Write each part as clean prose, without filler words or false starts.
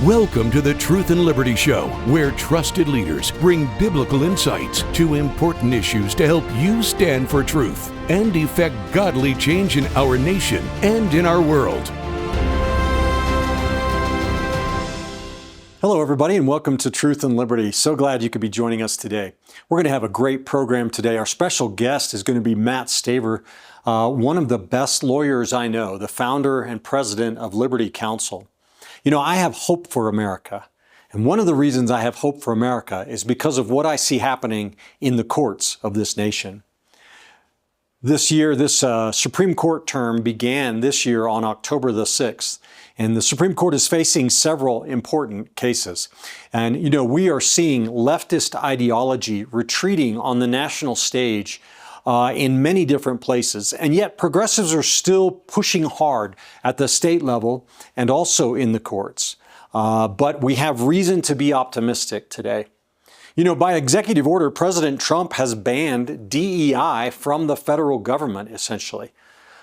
Welcome to the Truth and Liberty Show, where trusted leaders bring biblical insights to important issues to help you stand for truth and effect godly change in our nation and in our world. Hello, everybody, and welcome to Truth and Liberty. So glad you could be joining us today. We're going to have a great program today. Our special guest is going to be Matt Staver, one of the best lawyers I know, the founder and president of Liberty Counsel. You know, I have hope for America. And one of the reasons I have hope for America is because of what I see happening in the courts of this nation. This year, this Supreme Court term began this year on October the 6th. And the Supreme Court is facing several important cases. And, you know, we are seeing leftist ideology retreating on the national stage in many different places. And yet progressives are still pushing hard at the state level and also in the courts. But we have reason to be optimistic today. You know, by executive order, President Trump has banned DEI from the federal government, essentially.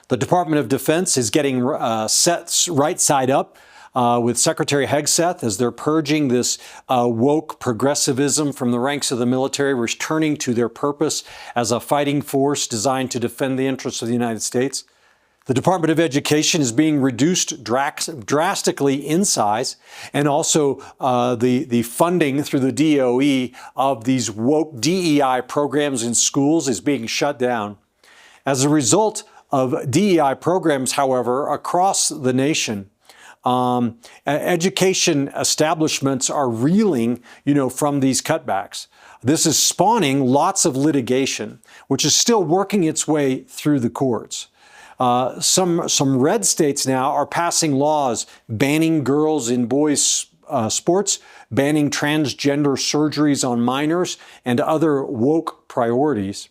The Department of Defense is getting set right side up with Secretary Hegseth as they're purging this woke progressivism from the ranks of the military, returning to their purpose as a fighting force designed to defend the interests of the United States. The Department of Education is being reduced drastically in size, and also the funding through the DOE of these woke DEI programs in schools is being shut down. As a result of DEI programs, however, across the nation, education establishments are reeling, from these cutbacks. This is spawning lots of litigation, which is still working its way through the courts. Some red states now are passing laws banning girls in boys' sports, banning transgender surgeries on minors, and other woke priorities.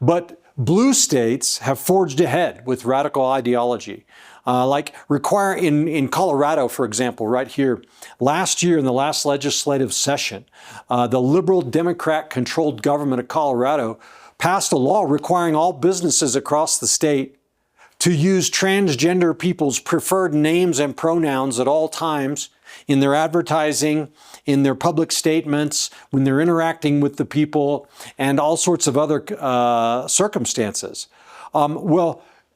But blue states have forged ahead with radical ideology, like in Colorado, for example, right here. Last year in the last legislative session, the liberal Democrat-controlled government of Colorado passed a law requiring all businesses across the state to use transgender people's preferred names and pronouns at all times in their advertising, in their public statements, when they're interacting with the people, and all sorts of other circumstances.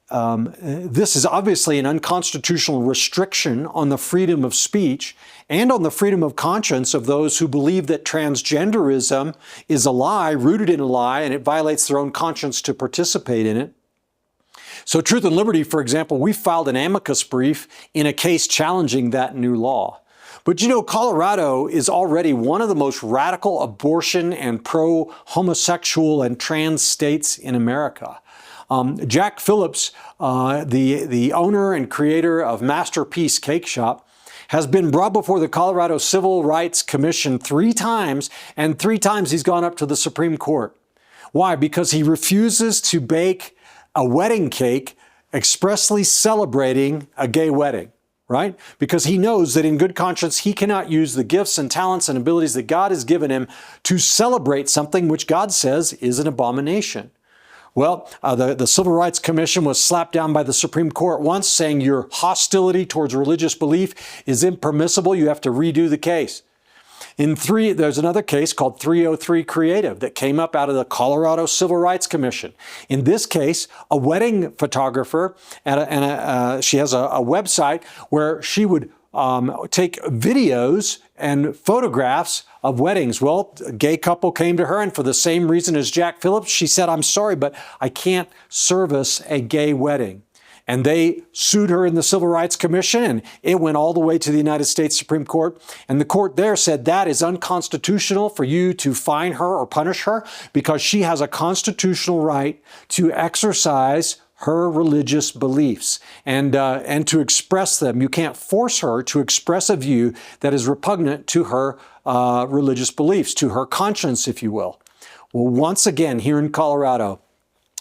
This is obviously an unconstitutional restriction on the freedom of speech and on the freedom of conscience of those who believe that transgenderism is a lie, rooted in a lie, and it violates their own conscience to participate in it. So Truth and Liberty, for example, we filed an amicus brief in a case challenging that new law. But Colorado is already one of the most radical abortion and pro-homosexual and trans states in America. Jack Phillips, the owner and creator of Masterpiece Cake Shop, has been brought before the Colorado Civil Rights Commission 3 times, and 3 times he's gone up to the Supreme Court. Why? Because he refuses to bake a wedding cake expressly celebrating a gay wedding, right? Because he knows that in good conscience, he cannot use the gifts and talents and abilities that God has given him to celebrate something which God says is an abomination. Well, the Civil Rights Commission was slapped down by the Supreme Court once, saying your hostility towards religious belief is impermissible. You have to redo the case. There's another case called 303 Creative that came up out of the Colorado Civil Rights Commission. In this case, a wedding photographer, she has a website where she would take videos and photographs of weddings. Well, a gay couple came to her, and for the same reason as Jack Phillips, she said, "I'm sorry, but I can't service a gay wedding." And they sued her in the Civil Rights Commission, and it went all the way to the United States Supreme Court. And the court there said that is unconstitutional for you to fine her or punish her because she has a constitutional right to exercise her religious beliefs and to express them. You can't force her to express a view that is repugnant to her religious beliefs, to her conscience, if you will. Well, once again, here in Colorado,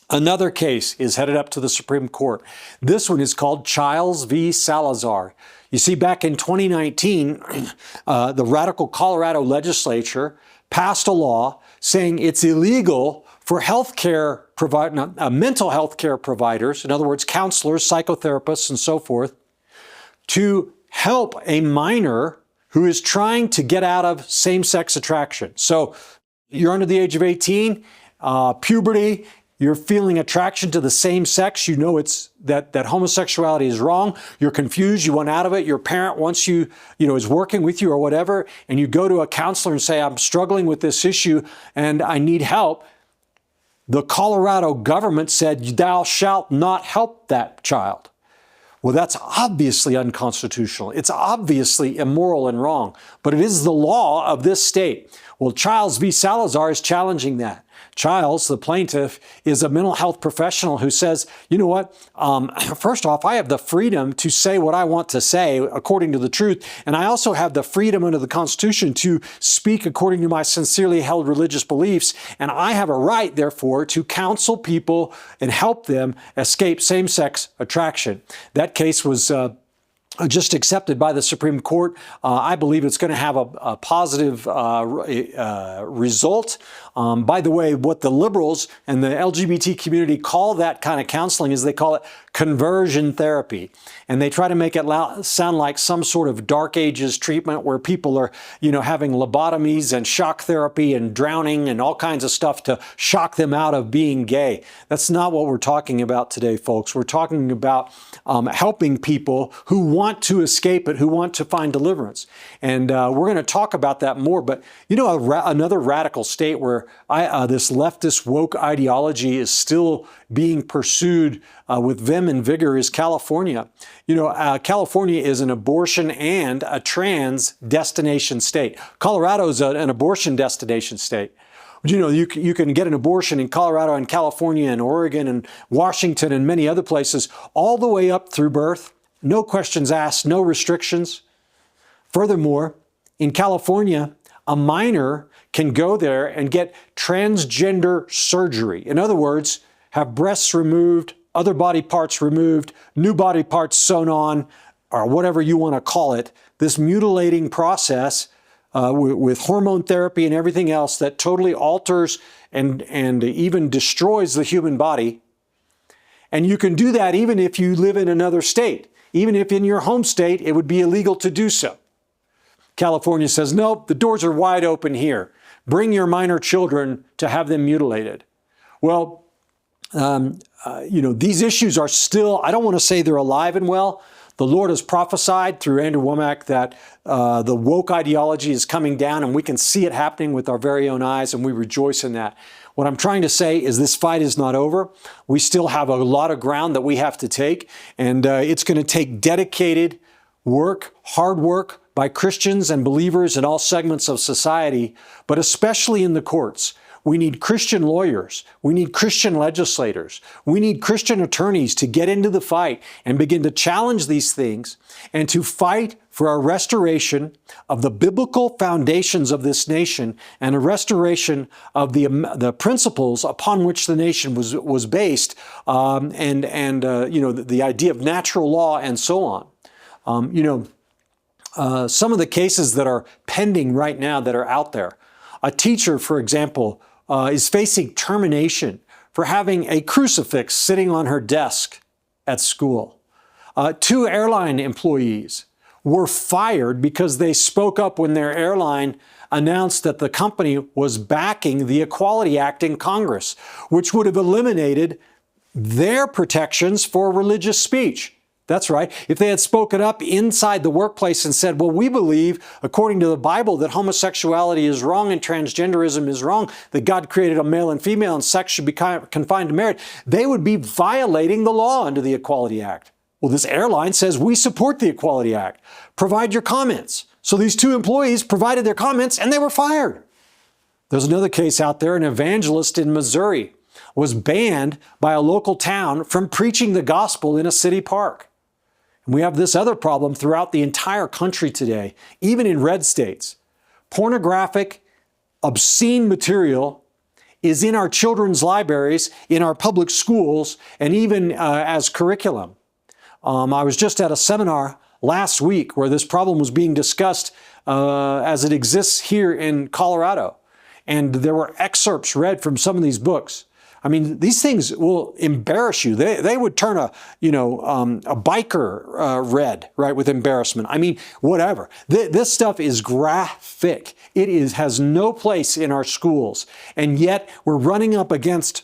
another case is headed up to the Supreme Court. This one is called Childs v. Salazar. You see, back in 2019, the radical Colorado legislature passed a law saying it's illegal for mental health care providers, in other words, counselors, psychotherapists, and so forth, to help a minor who is trying to get out of same-sex attraction. So you're under the age of 18, puberty, you're feeling attraction to the same sex, you know it's that homosexuality is wrong, you're confused, you want out of it, your parent wants you, is working with you or whatever, and you go to a counselor and say, I'm struggling with this issue and I need help. The Colorado government said, thou shalt not help that child. Well, that's obviously unconstitutional. It's obviously immoral and wrong, but it is the law of this state. Well, Childs v. Salazar is challenging that. Childs, the plaintiff, is a mental health professional who says, you know what, first off, I have the freedom to say what I want to say according to the truth, and I also have the freedom under the Constitution to speak according to my sincerely held religious beliefs, and I have a right, therefore, to counsel people and help them escape same-sex attraction. That case was just accepted by the Supreme Court. I believe it's going to have a positive result. By the way, what the liberals and the LGBT community call that kind of counseling is they call it conversion therapy. And they try to make it sound like some sort of dark ages treatment where people are, having lobotomies and shock therapy and drowning and all kinds of stuff to shock them out of being gay. That's not what we're talking about today, folks. We're talking about helping people who want to escape it, who want to find deliverance. And we're going to talk about that more. But, another radical state where this leftist woke ideology is still being pursued with vim and vigor is California. California is an abortion and a trans destination state. Colorado is an abortion destination state. You can get an abortion in Colorado and California and Oregon and Washington and many other places all the way up through birth. No questions asked, no restrictions. Furthermore, in California, a minor can go there and get transgender surgery. In other words, have breasts removed, other body parts removed, new body parts sewn on, or whatever you want to call it. This mutilating process with hormone therapy and everything else that totally alters and even destroys the human body. And you can do that even if you live in another state. Even if in your home state, it would be illegal to do so. California says, nope, the doors are wide open here. Bring your minor children to have them mutilated. Well, these issues are still, I don't want to say they're alive and well. The Lord has prophesied through Andrew Womack that the woke ideology is coming down, and we can see it happening with our very own eyes, and we rejoice in that. What I'm trying to say is this fight is not over. We still have a lot of ground that we have to take, and it's going to take dedicated work, hard work by Christians and believers in all segments of society, but especially in the courts. We need Christian lawyers. We need Christian legislators. We need Christian attorneys to get into the fight and begin to challenge these things and to fight for a restoration of the biblical foundations of this nation and a restoration of the principles upon which the nation was based, the idea of natural law and so on. Some of the cases that are pending right now that are out there. A teacher, for example, is facing termination for having a crucifix sitting on her desk at school. 2 airline employees were fired because they spoke up when their airline announced that the company was backing the Equality Act in Congress, which would have eliminated their protections for religious speech. That's right. If they had spoken up inside the workplace and said, well, we believe, according to the Bible, that homosexuality is wrong and transgenderism is wrong, that God created a male and female and sex should be confined to marriage, they would be violating the law under the Equality Act. Well, this airline says, we support the Equality Act. Provide your comments. So these 2 employees provided their comments and they were fired. There's another case out there. An evangelist in Missouri was banned by a local town from preaching the gospel in a city park. And we have this other problem throughout the entire country today, even in red states. Pornographic, obscene material is in our children's libraries, in our public schools, and even as curriculum. I was just at a seminar last week where this problem was being discussed as it exists here in Colorado. And there were excerpts read from some of these books. I mean, these things will embarrass you. They would turn a biker red, right, with embarrassment. I mean, whatever. This stuff is graphic. It has no place in our schools. And yet we're running up against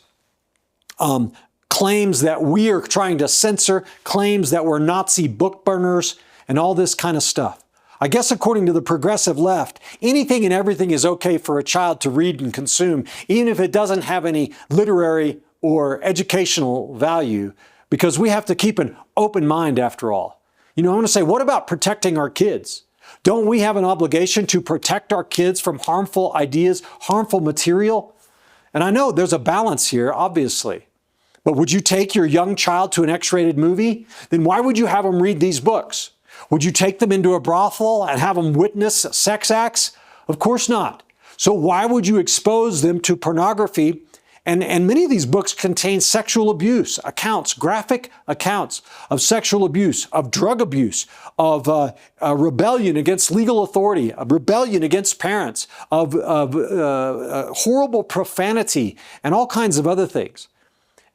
claims that we are trying to censor, claims that we're Nazi book burners, and all this kind of stuff. I guess according to the progressive left, anything and everything is okay for a child to read and consume, even if it doesn't have any literary or educational value, because we have to keep an open mind after all. I want to say, what about protecting our kids? Don't we have an obligation to protect our kids from harmful ideas, harmful material? And I know there's a balance here, obviously. But would you take your young child to an X-rated movie? Then why would you have them read these books? Would you take them into a brothel and have them witness sex acts? Of course not. So why would you expose them to pornography? And many of these books contain sexual abuse accounts, graphic accounts of sexual abuse, of drug abuse, of rebellion against legal authority, of rebellion against parents, of horrible profanity, and all kinds of other things.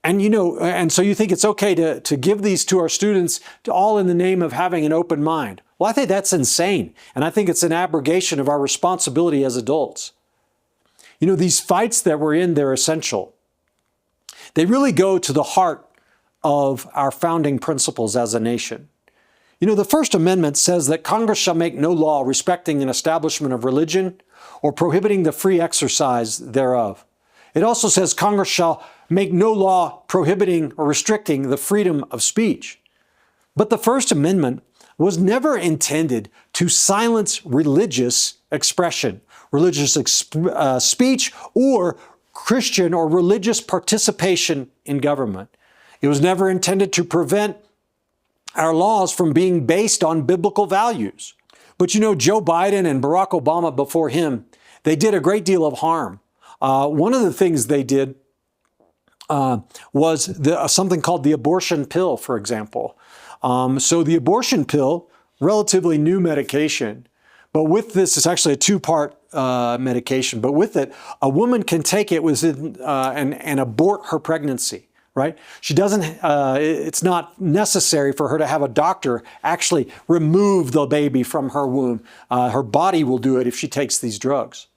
And and so you think it's okay to give these to our students, all in the name of having an open mind. Well, I think that's insane. And I think it's an abrogation of our responsibility as adults. These fights that we're in, they're essential. They really go to the heart of our founding principles as a nation. The First Amendment says that Congress shall make no law respecting an establishment of religion or prohibiting the free exercise thereof. It also says Congress shall make no law prohibiting or restricting the freedom of speech. But the First Amendment was never intended to silence religious expression, religious speech, or Christian or religious participation in government. It was never intended to prevent our laws from being based on biblical values. But Joe Biden and Barack Obama before him, they did a great deal of harm. One of the things they did was something called the abortion pill, for example. So the abortion pill, relatively new medication, but with this, it's actually a two-part medication, but with it, a woman can take it and abort her pregnancy, right? She doesn't, it's not necessary for her to have a doctor actually remove the baby from her womb. Her body will do it if she takes these drugs.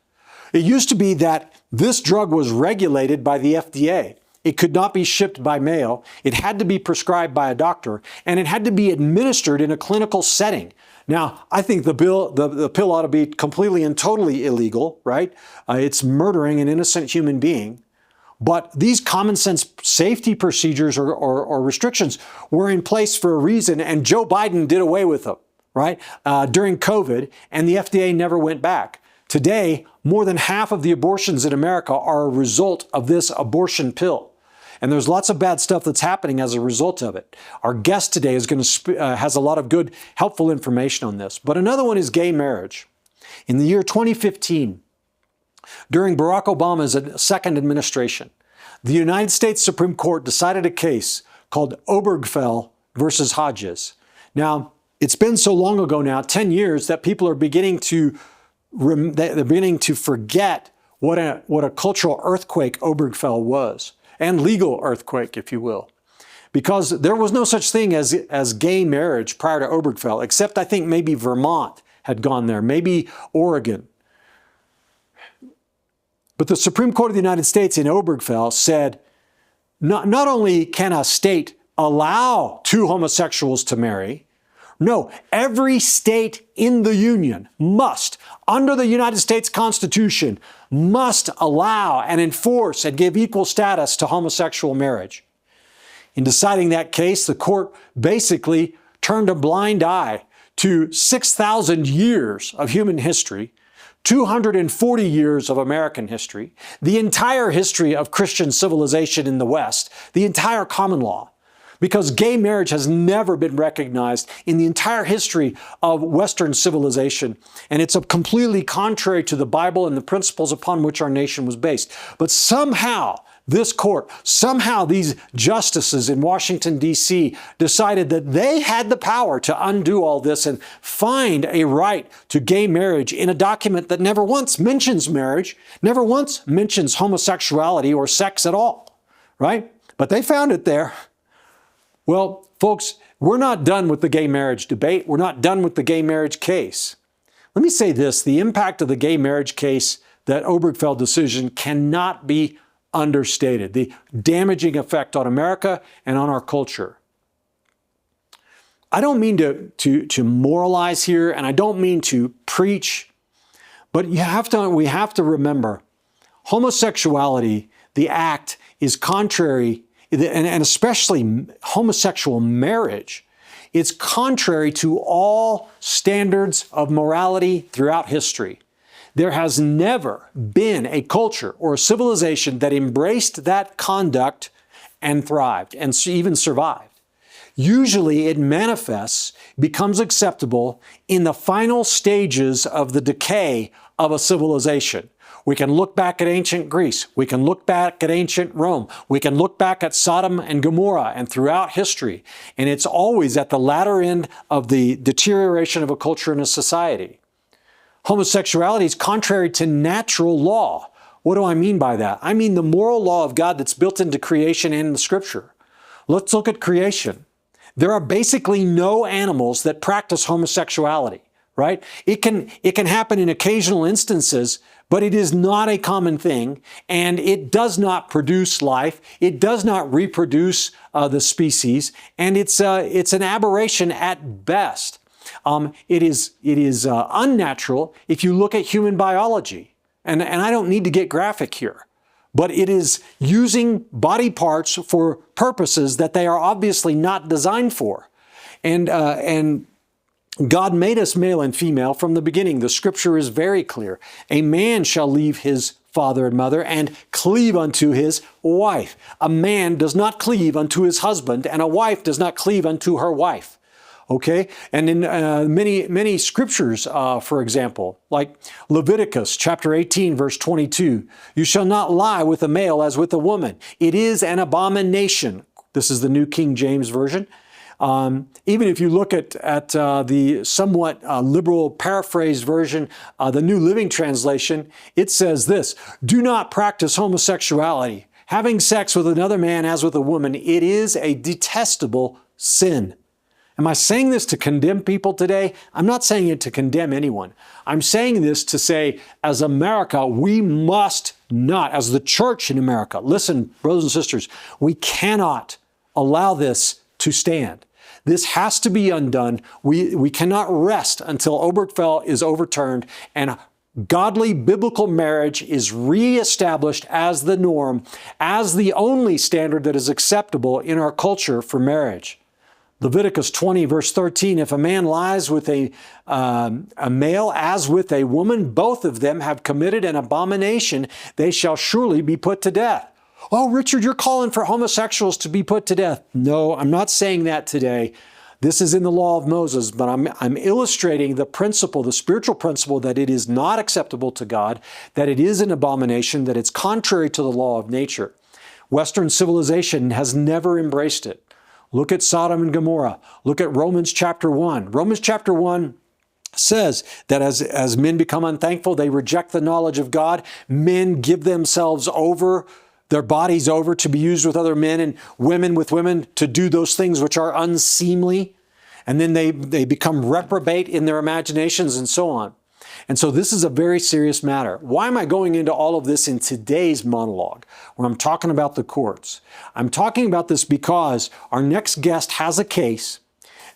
It used to be that this drug was regulated by the FDA. It could not be shipped by mail. It had to be prescribed by a doctor, and it had to be administered in a clinical setting. Now, I think the pill ought to be completely and totally illegal, right? It's murdering an innocent human being. But these common sense safety procedures or restrictions were in place for a reason, and Joe Biden did away with them, right? During COVID, and the FDA never went back. Today, more than half of the abortions in America are a result of this abortion pill. And there's lots of bad stuff that's happening as a result of it. Our guest today is has a lot of good, helpful information on this. But another one is gay marriage. In the year 2015, during Barack Obama's second administration, the United States Supreme Court decided a case called Obergefell versus Hodges. Now, it's been so long ago now, 10 years, that people are beginning to forget what a cultural earthquake Obergefell was, and legal earthquake, if you will. Because there was no such thing as gay marriage prior to Obergefell, except I think maybe Vermont had gone there, maybe Oregon. But the Supreme Court of the United States in Obergefell said, not only can a state allow two homosexuals to marry, no, every state in the Union must, under the United States Constitution, must allow and enforce and give equal status to homosexual marriage. In deciding that case, the court basically turned a blind eye to 6,000 years of human history, 240 years of American history, the entire history of Christian civilization in the West, the entire common law. Because gay marriage has never been recognized in the entire history of Western civilization. And it's completely contrary to the Bible and the principles upon which our nation was based. But somehow, this court, somehow these justices in Washington, D.C. decided that they had the power to undo all this and find a right to gay marriage in a document that never once mentions marriage, never once mentions homosexuality or sex at all. right? But they found it there. Well, folks, we're not done with the gay marriage debate. We're not done with the gay marriage case. Let me say this, the impact of the gay marriage case, that Obergefell decision, cannot be understated. The damaging effect on America and on our culture. I don't mean to moralize here, and I don't mean to preach, but we have to remember, homosexuality, the act, is contrary, and especially homosexual marriage, it's contrary to all standards of morality throughout history. There has never been a culture or a civilization that embraced that conduct and thrived and even survived. Usually it manifests, becomes acceptable in the final stages of the decay of a civilization. We can look back at ancient Greece. We can look back at ancient Rome. We can look back at Sodom and Gomorrah and throughout history. And it's always at the latter end of the deterioration of a culture and a society. Homosexuality is contrary to natural law. What do I mean by that? I mean the moral law of God that's built into creation and in the Scripture. Let's look at creation. There are basically no animals that practice homosexuality, right? It can happen in occasional instances, but it is not a common thing, and it does not produce life. It does not reproduce the species, and it's an aberration at best. It is unnatural if you look at human biology, and I don't need to get graphic here, but it is using body parts for purposes that they are obviously not designed for, and God made us male and female from the beginning. The Scripture is very clear. A man shall leave his father and mother and cleave unto his wife. A man does not cleave unto his husband, and a wife does not cleave unto her wife. Okay? And in many scriptures, for example, like Leviticus chapter 18, verse 22, you shall not lie with a male as with a woman. It is an abomination. This is the New King James Version. Even if you look at the somewhat liberal paraphrased version, the New Living Translation, it says this: do not practice homosexuality. Having sex with another man as with a woman, it is a detestable sin. Am I saying this to condemn people today? I'm not saying it to condemn anyone. I'm saying this to say, as America, we must not, as the church in America, listen, brothers and sisters, we cannot allow this to stand. This has to be undone. We cannot rest until Obergefell is overturned and godly biblical marriage is reestablished as the norm, as the only standard that is acceptable in our culture for marriage. Leviticus 20, verse 13, if a man lies with a male as with a woman, both of them have committed an abomination, they shall surely be put to death. Oh, Richard, you're calling for homosexuals to be put to death. No, I'm not saying that today. This is in the law of Moses, but I'm illustrating the principle, the spiritual principle, that it is not acceptable to God, that it is an abomination, that it's contrary to the law of nature. Western civilization has never embraced it. Look at Sodom and Gomorrah. Look at Romans chapter 1. Romans chapter 1 says that as men become unthankful, they reject the knowledge of God. Men give themselves over, their bodies over, to be used with other men, and women with women to do those things which are unseemly. And then they become reprobate in their imaginations and so on. And so this is a very serious matter. Why am I going into all of this in today's monologue, where I'm talking about the courts? I'm talking about this because our next guest has a case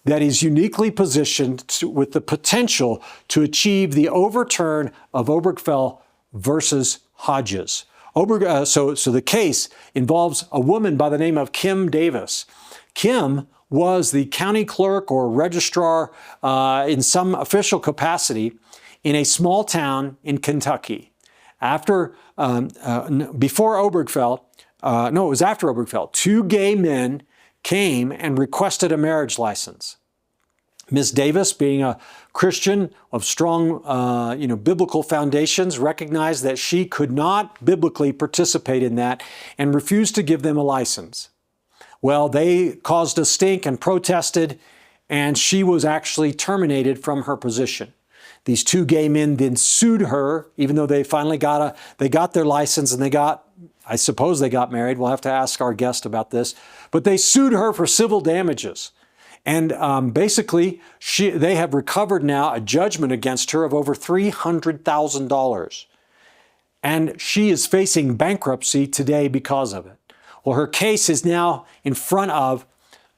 that is uniquely positioned with the potential to achieve the overturn of Obergefell versus Hodges. So the case involves a woman by the name of Kim Davis. Kim was the county clerk or registrar in some official capacity in a small town in Kentucky. Before Obergefell, it was after Obergefell, two gay men came and requested a marriage license. Ms. Davis, being a Christian of strong, biblical foundations, recognized that she could not biblically participate in that and refused to give them a license. Well, they caused a stink and protested, and she was actually terminated from her position. These two gay men then sued her, even though they finally got their license and they got I suppose they got married. We'll have to ask our guest about this. But they sued her for civil damages. And basically, they have recovered now a judgment against her of over $300,000. And she is facing bankruptcy today because of it. Well, her case is now in front of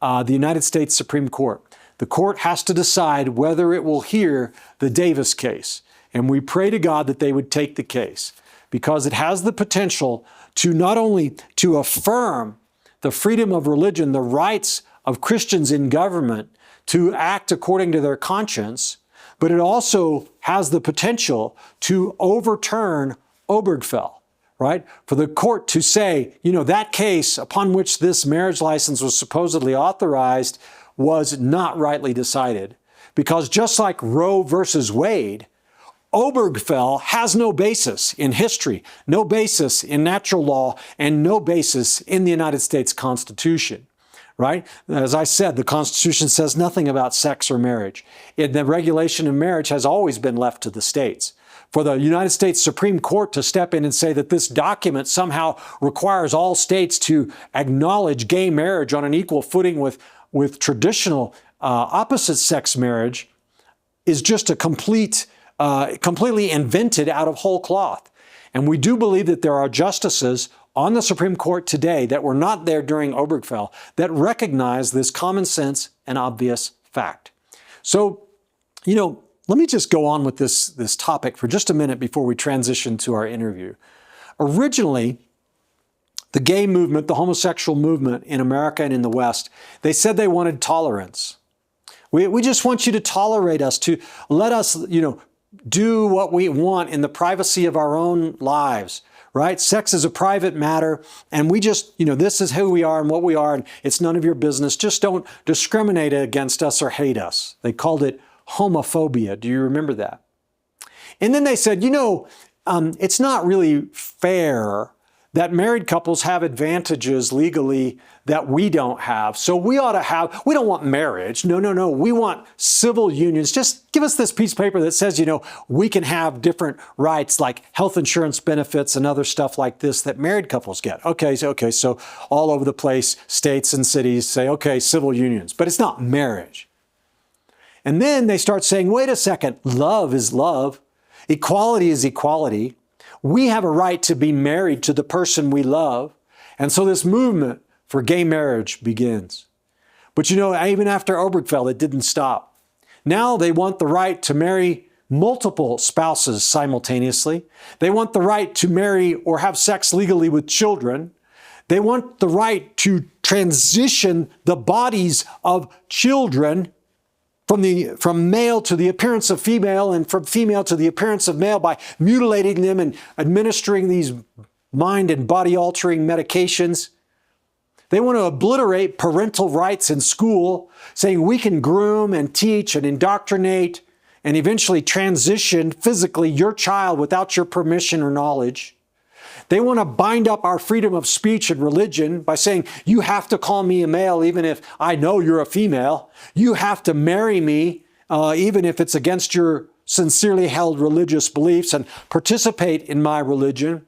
the United States Supreme Court. The court has to decide whether it will hear the Davis case. And we pray to God that they would take the case, because it has the potential to not only to affirm the freedom of religion, the rights of Christians in government to act according to their conscience, but it also has the potential to overturn Obergefell, right? For the court to say, that case upon which this marriage license was supposedly authorized was not rightly decided. Because just like Roe versus Wade, Obergefell has no basis in history, no basis in natural law, and no basis in the United States Constitution, right? As I said, the Constitution says nothing about sex or marriage. The regulation of marriage has always been left to the states. For the United States Supreme Court to step in and say that this document somehow requires all states to acknowledge gay marriage on an equal footing with traditional opposite-sex marriage is just a completely invented out of whole cloth. And we do believe that there are justices on the Supreme Court today that were not there during Obergefell that recognize this common sense and obvious fact. So, let me just go on with this topic for just a minute before we transition to our interview. Originally, the gay movement, the homosexual movement in America and in the West, they said they wanted tolerance. We just want you to tolerate us, to let us, do what we want in the privacy of our own lives, right? Sex is a private matter, and we just, this is who we are and what we are, and it's none of your business. Just don't discriminate against us or hate us. They called it homophobia. Do you remember that? And then they said, it's not really fair that married couples have advantages legally that we don't have. So we don't want marriage. No. We want civil unions. Just give us this piece of paper that says, we can have different rights like health insurance benefits and other stuff like this that married couples get. Okay, so all over the place, states and cities say, okay, civil unions, but it's not marriage. And then they start saying, wait a second, love is love. Equality is equality. We have a right to be married to the person we love. And so this movement for gay marriage begins. But even after Obergefell, it didn't stop. Now they want the right to marry multiple spouses simultaneously. They want the right to marry or have sex legally with children. They want the right to transition the bodies of children from male to the appearance of female and from female to the appearance of male by mutilating them and administering these mind and body altering medications. They want to obliterate parental rights in school, saying we can groom and teach and indoctrinate and eventually transition physically your child without your permission or knowledge. They want to bind up our freedom of speech and religion by saying, you have to call me a male even if I know you're a female. You have to marry me even if it's against your sincerely held religious beliefs and participate in my religion.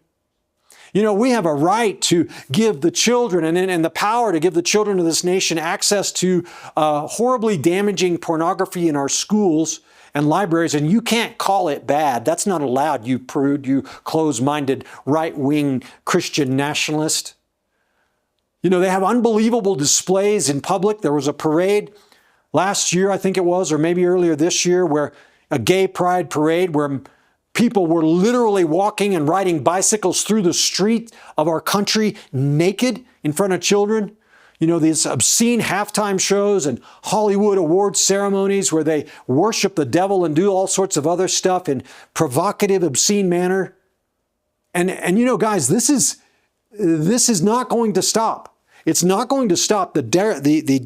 We have a right to give the children and the power to give the children of this nation access to horribly damaging pornography in our schools and libraries, and you can't call it bad. That's not allowed, you prude, you close-minded, right-wing Christian nationalist. They have unbelievable displays in public. There was a parade last year, I think it was, or maybe earlier this year, where a gay pride parade where people were literally walking and riding bicycles through the street of our country naked in front of children. These obscene halftime shows and Hollywood award ceremonies where they worship the devil and do all sorts of other stuff in provocative, obscene manner. And guys, this is not going to stop. It's not going to stop the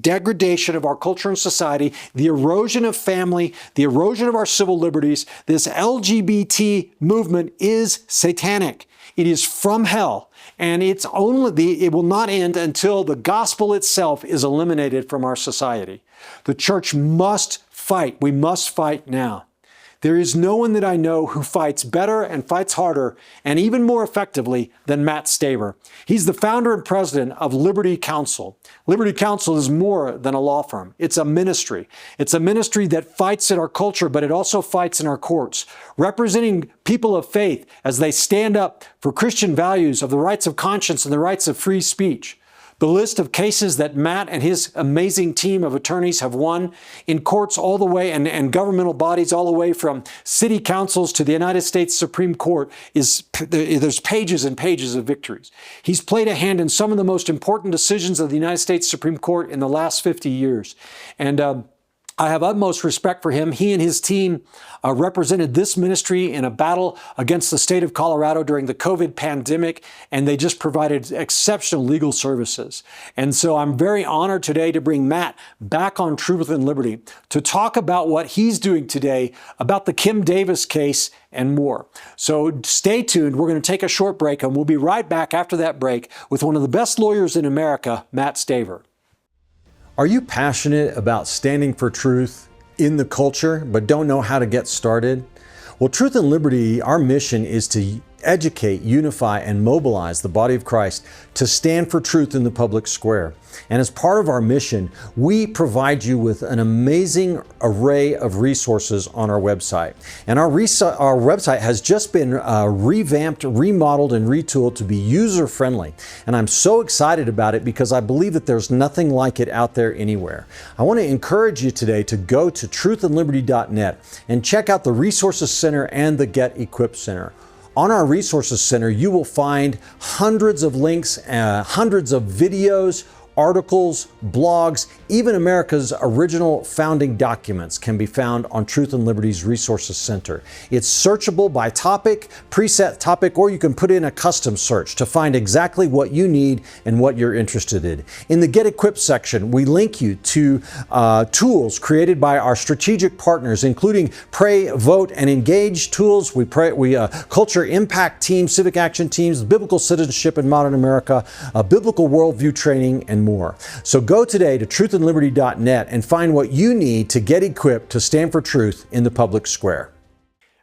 degradation of our culture and society, the erosion of family, the erosion of our civil liberties. This LGBT movement is satanic. It is from hell, and it will not end until the gospel itself is eliminated from our society. The church must fight. We must fight now. There is no one that I know who fights better and fights harder and even more effectively than Matt Staver. He's the founder and president of Liberty Counsel. Liberty Counsel is more than a law firm. It's a ministry. It's a ministry that fights in our culture, but it also fights in our courts, representing people of faith as they stand up for Christian values of the rights of conscience and the rights of free speech. The list of cases that Matt and his amazing team of attorneys have won in courts all the way and governmental bodies all the way from city councils to the United States Supreme Court there's pages and pages of victories. He's played a hand in some of the most important decisions of the United States Supreme Court in the last 50 years. And I have utmost respect for him. He and his team represented this ministry in a battle against the state of Colorado during the COVID pandemic, and they just provided exceptional legal services. And so I'm very honored today to bring Matt back on Truth and Liberty to talk about what he's doing today about the Kim Davis case and more. So stay tuned. We're going to take a short break, and we'll be right back after that break with one of the best lawyers in America, Matt Staver. Are you passionate about standing for truth in the culture, but don't know how to get started? Well, Truth and Liberty, our mission is to educate, unify, and mobilize the body of Christ to stand for truth in the public square. And as part of our mission, we provide you with an amazing array of resources on our website. And our website has just been revamped, remodeled, and retooled to be user-friendly. And I'm so excited about it because I believe that there's nothing like it out there anywhere. I want to encourage you today to go to truthandliberty.net and check out the Resources Center and the Get Equipped Center. On our Resources Center, you will find hundreds of links, hundreds of videos, articles, blogs, even America's original founding documents can be found on Truth and Liberty's Resources Center. It's searchable by topic, preset topic, or you can put in a custom search to find exactly what you need and what you're interested in. In the Get Equipped section, we link you to tools created by our strategic partners, including Pray, Vote, and Engage tools. We culture impact teams, civic action teams, biblical citizenship in modern America, biblical worldview training, and more. So go today to truthandliberty.net and find what you need to get equipped to stand for truth in the public square.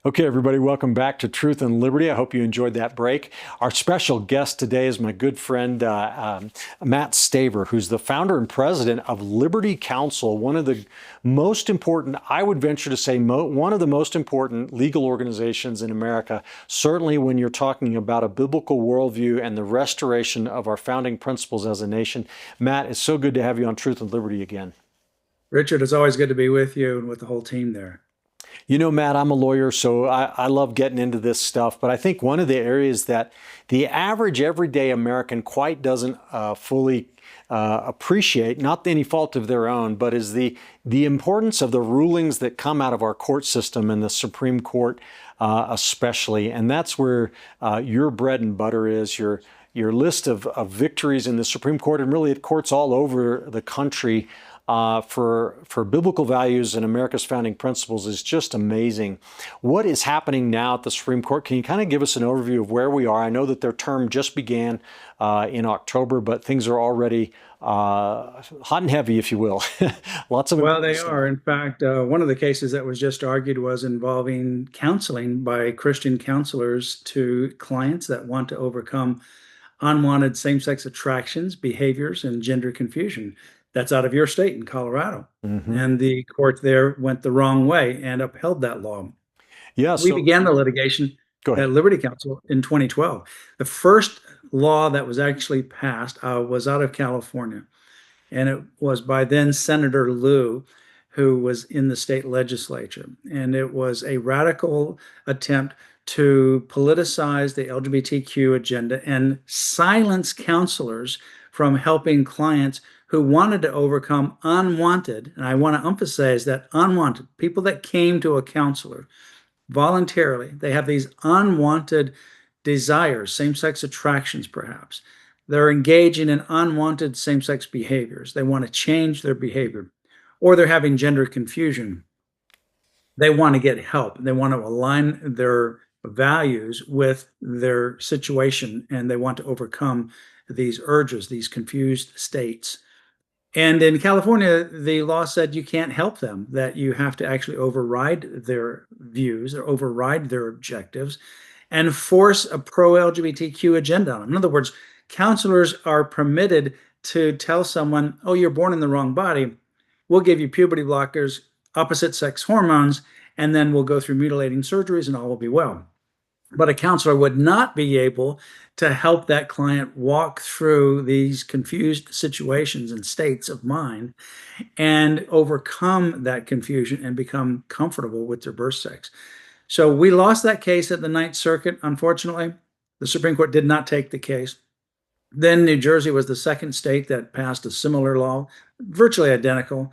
Okay, everybody, welcome back to Truth and Liberty. I hope you enjoyed that break. Our special guest today is my good friend, Matt Staver, who's the founder and president of Liberty Counsel, one of the most important, I would venture to say, one of the most important legal organizations in America, certainly when you're talking about a biblical worldview and the restoration of our founding principles as a nation. Matt, it's so good to have you on Truth and Liberty again. Richard, it's always good to be with you and with the whole team there. You know, Matt, I'm a lawyer, so I love getting into this stuff, but I think one of the areas that the average everyday American quite doesn't fully appreciate, not any fault of their own, but is the importance of the rulings that come out of our court system and the Supreme Court especially. And that's where your bread and butter is, your list of victories in the Supreme Court and really at courts all over the country for biblical values and America's founding principles is just amazing. What is happening now at the Supreme Court? Can you kind of give us an overview of where we are? I know that their term just began in October, but things are already hot and heavy, if you will. Lots of Well, they are. In fact, one of the cases that was just argued was involving counseling by Christian counselors to clients that want to overcome unwanted same-sex attractions, behaviors, and gender confusion. That's out of your state in Colorado. Mm-hmm. And the court there went the wrong way and upheld that law. Yeah, we began the litigation at Liberty Counsel in 2012. The first law that was actually passed was out of California, and it was by then Senator Lieu, who was in the state legislature. And it was a radical attempt to politicize the LGBTQ agenda and silence counselors from helping clients who wanted to overcome unwanted, and I want to emphasize that unwanted, people that came to a counselor voluntarily, they have these unwanted desires, same-sex attractions perhaps. They're engaging in unwanted same-sex behaviors. They want to change their behavior, or they're having gender confusion. They want to get help. They want to align their values with their situation, and they want to overcome these urges, these confused states. And in California, the law said you can't help them, that you have to actually override their views or override their objectives and force a pro-LGBTQ agenda on them. In other words, counselors are permitted to tell someone, oh, you're born in the wrong body. We'll give you puberty blockers, opposite sex hormones, and then we'll go through mutilating surgeries and all will be well. But a counselor would not be able to help that client walk through these confused situations and states of mind and overcome that confusion and become comfortable with their birth sex. So we lost that case at the Ninth Circuit, unfortunately. The Supreme Court did not take the case. Then New Jersey was the second state that passed a similar law, virtually identical.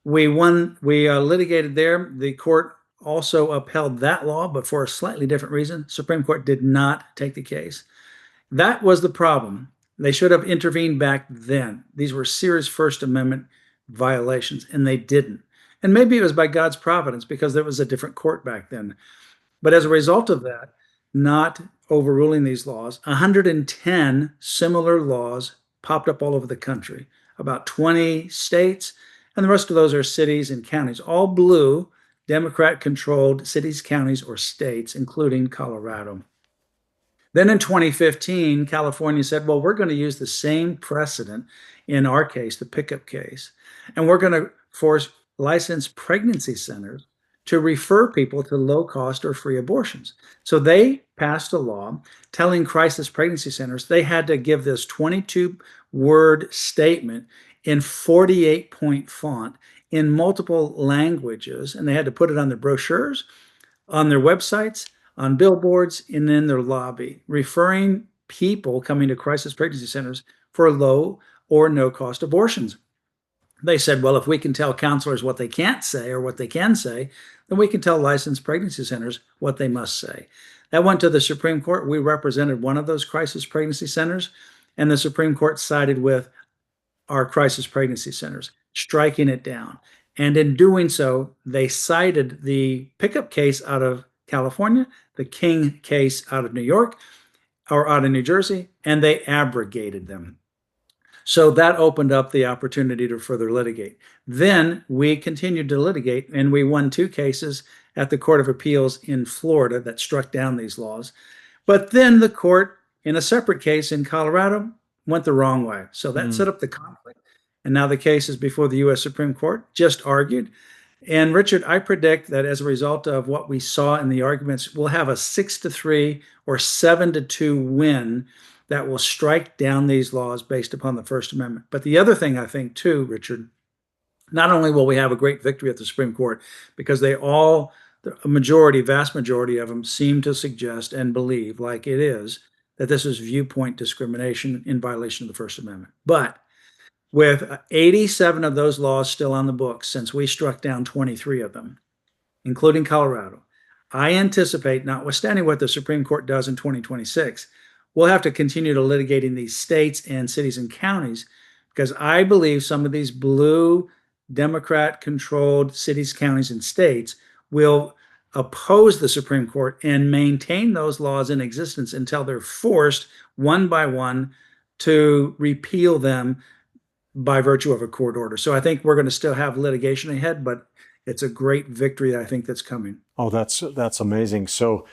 We litigated there. The court also upheld that law, but for a slightly different reason. Supreme Court did not take the case. That was the problem. They should have intervened back then. These were serious First Amendment violations, and they didn't. And maybe it was by God's providence because there was a different court back then. But as a result of that, not overruling these laws, 110 similar laws popped up all over the country, about 20 states, and the rest of those are cities and counties, all blue, Democrat-controlled cities, counties, or states, including Colorado. Then in 2015, California said, well, we're going to use the same precedent in our case, the pickup case, and we're going to force licensed pregnancy centers to refer people to low-cost or free abortions. So they passed a law telling crisis pregnancy centers they had to give this 22-word statement in 48-point font in multiple languages, and they had to put it on their brochures, on their websites, on billboards, and in their lobby, referring people coming to crisis pregnancy centers for low or no-cost abortions. They said, well, if we can tell counselors what they can't say or what they can say, then we can tell licensed pregnancy centers what they must say. That went to the Supreme Court. We represented one of those crisis pregnancy centers, and the Supreme Court sided with our crisis pregnancy centers, striking it down. And in doing so, they cited the pickup case out of California, the King case out of New York, or out of New Jersey, and they abrogated them. So that opened up the opportunity to further litigate. Then we continued to litigate, and we won 2 cases at the Court of Appeals in Florida that struck down these laws. But then the court, in a separate case in Colorado, went the wrong way. So that set up the conflict. And now the case is before the U.S. Supreme Court, just argued. And Richard, I predict that as a result of what we saw in the arguments, we'll have a 6-3 or 7-2 win that will strike down these laws based upon the First Amendment. But the other thing I think too, Richard, not only will we have a great victory at the Supreme Court, because they all, a majority, vast majority of them seem to suggest and believe, like it is, that this is viewpoint discrimination in violation of the First Amendment. But with 87 of those laws still on the books, since we struck down 23 of them, including Colorado, I anticipate, notwithstanding what the Supreme Court does in 2026, we'll have to continue to litigate in these states and cities and counties, because I believe some of these blue Democrat-controlled cities, counties, and states will oppose the Supreme Court and maintain those laws in existence until they're forced one by one to repeal them by virtue of a court order. So I think we're going to still have litigation ahead, but it's a great victory, I think, that's coming. Oh, that's amazing. So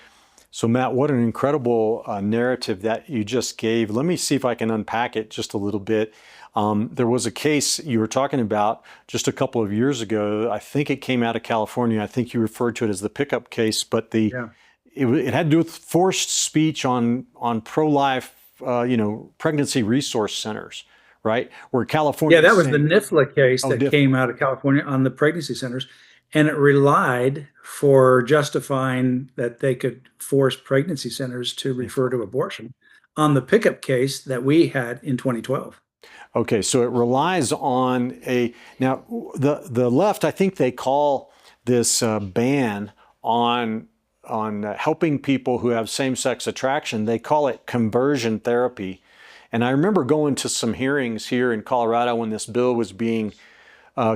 Matt, what an incredible narrative that you just gave. Let me see if I can unpack it just a little bit. There was a case you were talking about just a couple of years ago. I think it came out of California. I think you referred to it as the pickup case, but it had to do with forced speech on pro-life, pregnancy resource centers, right? Where California. Yeah, that was the NIFLA case that came out of California on the pregnancy centers. And it relied for justifying that they could force pregnancy centers to refer to abortion on the pickup case that we had in 2012. Okay, so it relies on now the left, I think they call this ban on helping people who have same-sex attraction, they call it conversion therapy. And I remember going to some hearings here in Colorado when this bill was being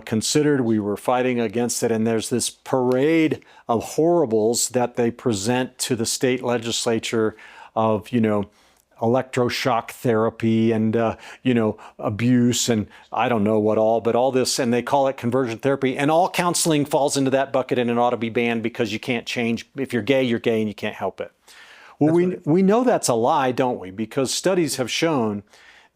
considered. We were fighting against it, and there's this parade of horribles that they present to the state legislature of, electroshock therapy and abuse and I don't know what all, but all this, and they call it conversion therapy, and all counseling falls into that bucket and it ought to be banned because you can't change. If you're gay and you can't help it. Well, we know that's a lie, don't we? Because studies have shown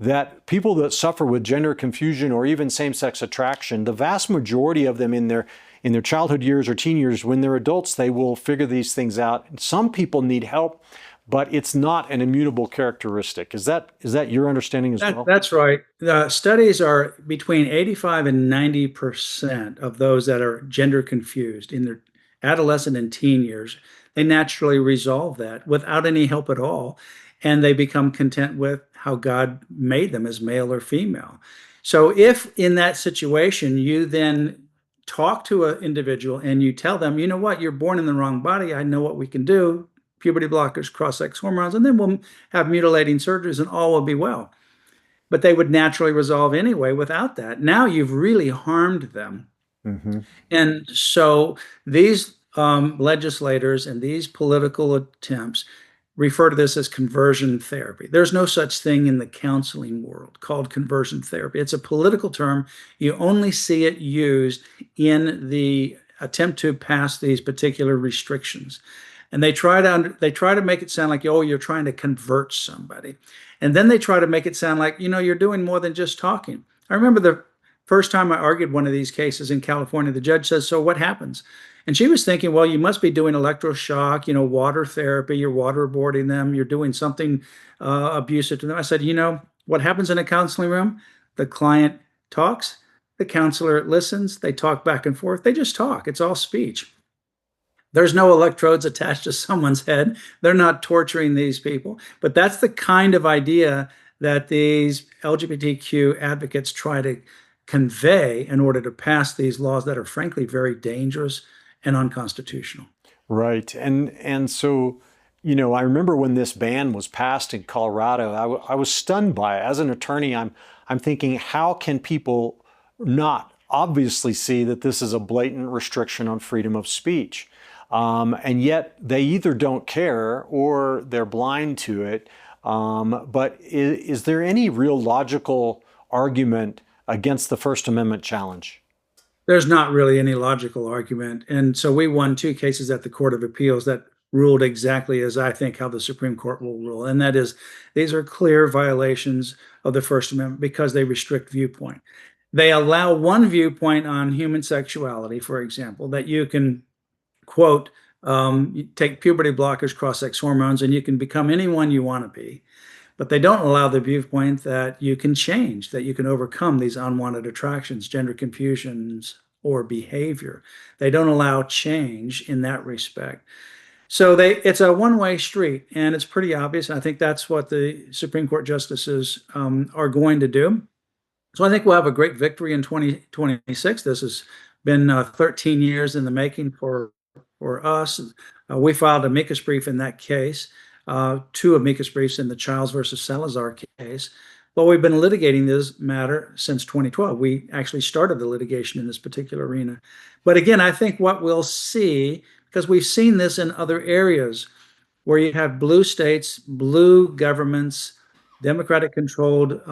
that people that suffer with gender confusion or even same-sex attraction, the vast majority of them in their childhood years or teen years, when they're adults, they will figure these things out. Some people need help, but it's not an immutable characteristic. Is that your understanding as well? That's right. The studies are between 85 and 90% of those that are gender confused in their adolescent and teen years, they naturally resolve that without any help at all. And they become content with how God made them as male or female. So if in that situation, you then talk to an individual and you tell them, you know what, you're born in the wrong body. I know what we can do. Puberty blockers, cross-sex hormones, and then we'll have mutilating surgeries and all will be well. But they would naturally resolve anyway without that. Now you've really harmed them. Mm-hmm. And so these legislators and these political attempts refer to this as conversion therapy. There's no such thing in the counseling world called conversion therapy. It's a political term. You only see it used in the attempt to pass these particular restrictions. And they try to make it sound like, oh, you're trying to convert somebody. And then they try to make it sound like, you're doing more than just talking. I remember the first time I argued one of these cases in California, the judge says, so what happens? And she was thinking, well, you must be doing electroshock, water therapy, you're waterboarding them, you're doing something abusive to them. I said, what happens in a counseling room? The client talks, the counselor listens, they talk back and forth, they just talk. It's all speech. There's no electrodes attached to someone's head. They're not torturing these people. But that's the kind of idea that these LGBTQ advocates try to convey in order to pass these laws that are frankly very dangerous and unconstitutional. Right. And so, I remember when this ban was passed in Colorado, I was stunned by it. As an attorney, I'm thinking, how can people not obviously see that this is a blatant restriction on freedom of speech? And yet they either don't care or they're blind to it. But is there any real logical argument against the First Amendment challenge? There's not really any logical argument. And so we won 2 cases at the Court of Appeals that ruled exactly as I think how the Supreme Court will rule. And that is, these are clear violations of the First Amendment because they restrict viewpoint. They allow one viewpoint on human sexuality, for example, that you can quote, you take puberty blockers, cross-sex hormones, and you can become anyone you want to be. But they don't allow the viewpoint that you can change, that you can overcome these unwanted attractions, gender confusions, or behavior. They don't allow change in that respect. So it's a one-way street, and it's pretty obvious. I think that's what the Supreme Court justices are going to do. So I think we'll have a great victory in 2026. This has been 13 years in the making for us. We filed an amicus brief in that case, 2 amicus briefs in the Childs versus Salazar case. But we've been litigating this matter since 2012. We actually started the litigation in this particular arena. But again, I think what we'll see, because we've seen this in other areas where you have blue states, blue governments, Democratic-controlled,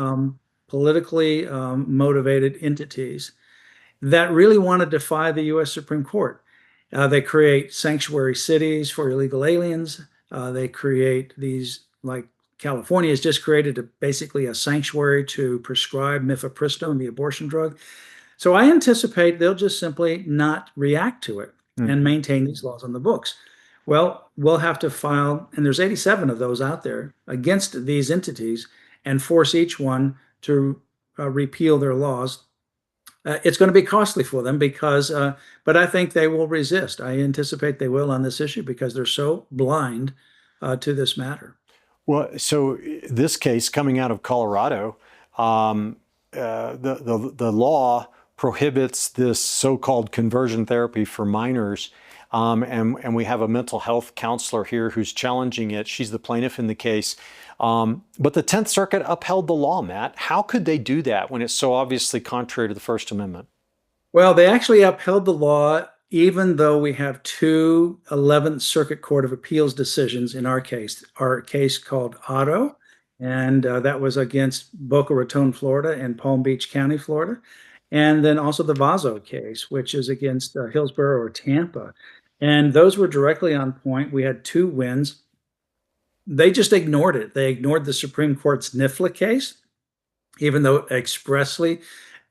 politically motivated entities that really want to defy the U.S. Supreme Court. They create sanctuary cities for illegal aliens. They create these, like California has just created basically a sanctuary to prescribe mifepristone, the abortion drug. So I anticipate they'll just simply not react to it and maintain these laws on the books. Well, we'll have to file, and there's 87 of those out there, against these entities and force each one to repeal their laws. It's going to be costly for them but I think they will resist. I anticipate they will on this issue because they're so blind to this matter. Well, so this case coming out of Colorado, the law prohibits this so-called conversion therapy for minors. And we have a mental health counselor here who's challenging it. She's the plaintiff in the case. But the 10th Circuit upheld the law, Matt. How could they do that when it's so obviously contrary to the First Amendment? Well, they actually upheld the law even though we have 2 11th Circuit Court of Appeals decisions in our case called Otto and that was against Boca Raton, Florida, and Palm Beach County, Florida. And then also the Vaso case, which is against Hillsborough or Tampa. And those were directly on point. We had 2 wins. They just ignored it. They ignored the Supreme Court's NIFLA case, even though it expressly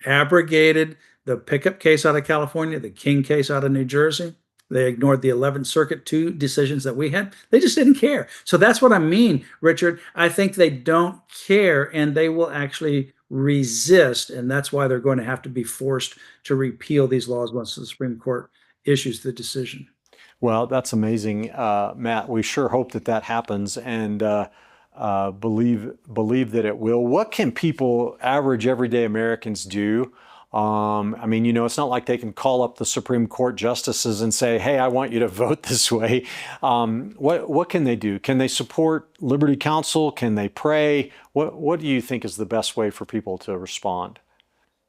abrogated the pickup case out of California, the King case out of New Jersey. They ignored the 11th Circuit 2 decisions that we had. They just didn't care. So that's what I mean, Richard. I think they don't care, and they will actually resist. And that's why they're going to have to be forced to repeal these laws once the Supreme Court issues the decision. Well, that's amazing, Matt. We sure hope that that happens, and believe that it will. What can people, average, everyday Americans, do? I mean, it's not like they can call up the Supreme Court justices and say, "Hey, I want you to vote this way." What can they do? Can they support Liberty Counsel? Can they pray? What do you think is the best way for people to respond?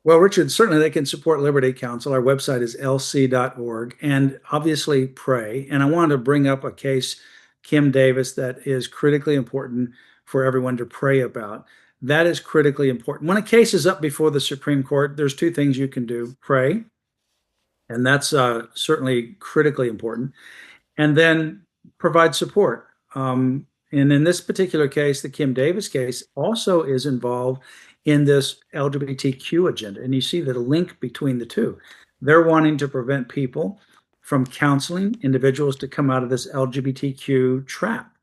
Well, Richard, certainly they can support Liberty Counsel. Our website is lc.org, and obviously pray. And I wanted to bring up a case, Kim Davis, that is critically important for everyone to pray about. That is critically important. When a case is up before the Supreme Court, there's 2 things you can do: pray, and that's certainly critically important, and then provide support. And in this particular case, the Kim Davis case also is involved in this LGBTQ agenda. And you see the link between the 2. They're wanting to prevent people from counseling individuals to come out of this LGBTQ trap.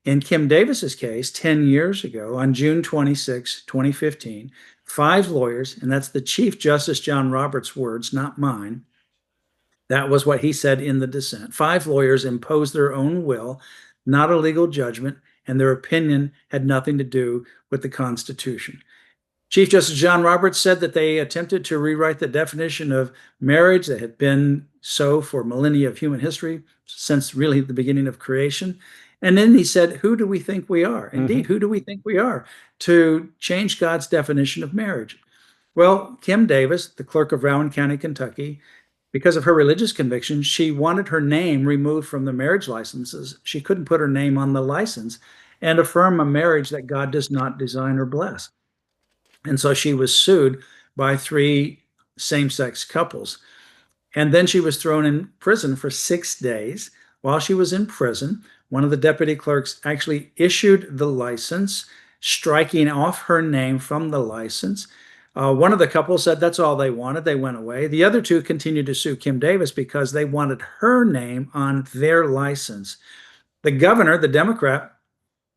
In Kim Davis's case, 10 years ago, on June 26, 2015, 5 lawyers, and that's the Chief Justice John Roberts' words, not mine. That was what he said in the dissent. 5 lawyers imposed their own will, not a legal judgment, and their opinion had nothing to do with the Constitution. Chief Justice John Roberts said that they attempted to rewrite the definition of marriage that had been so for millennia of human history, since really the beginning of creation. And then he said, who do we think we are? Indeed, who do we think we are to change God's definition of marriage? Well, Kim Davis, the clerk of Rowan County, Kentucky, because of her religious convictions, she wanted her name removed from the marriage licenses. She couldn't put her name on the license and affirm a marriage that God does not design or bless. And so she was sued by 3 same-sex couples. And then she was thrown in prison for 6 days. While she was in prison, one of the deputy clerks actually issued the license, striking off her name from the license. One of the couples said that's all they wanted. They went away. The other 2 continued to sue Kim Davis because they wanted her name on their license. The governor, the Democrat,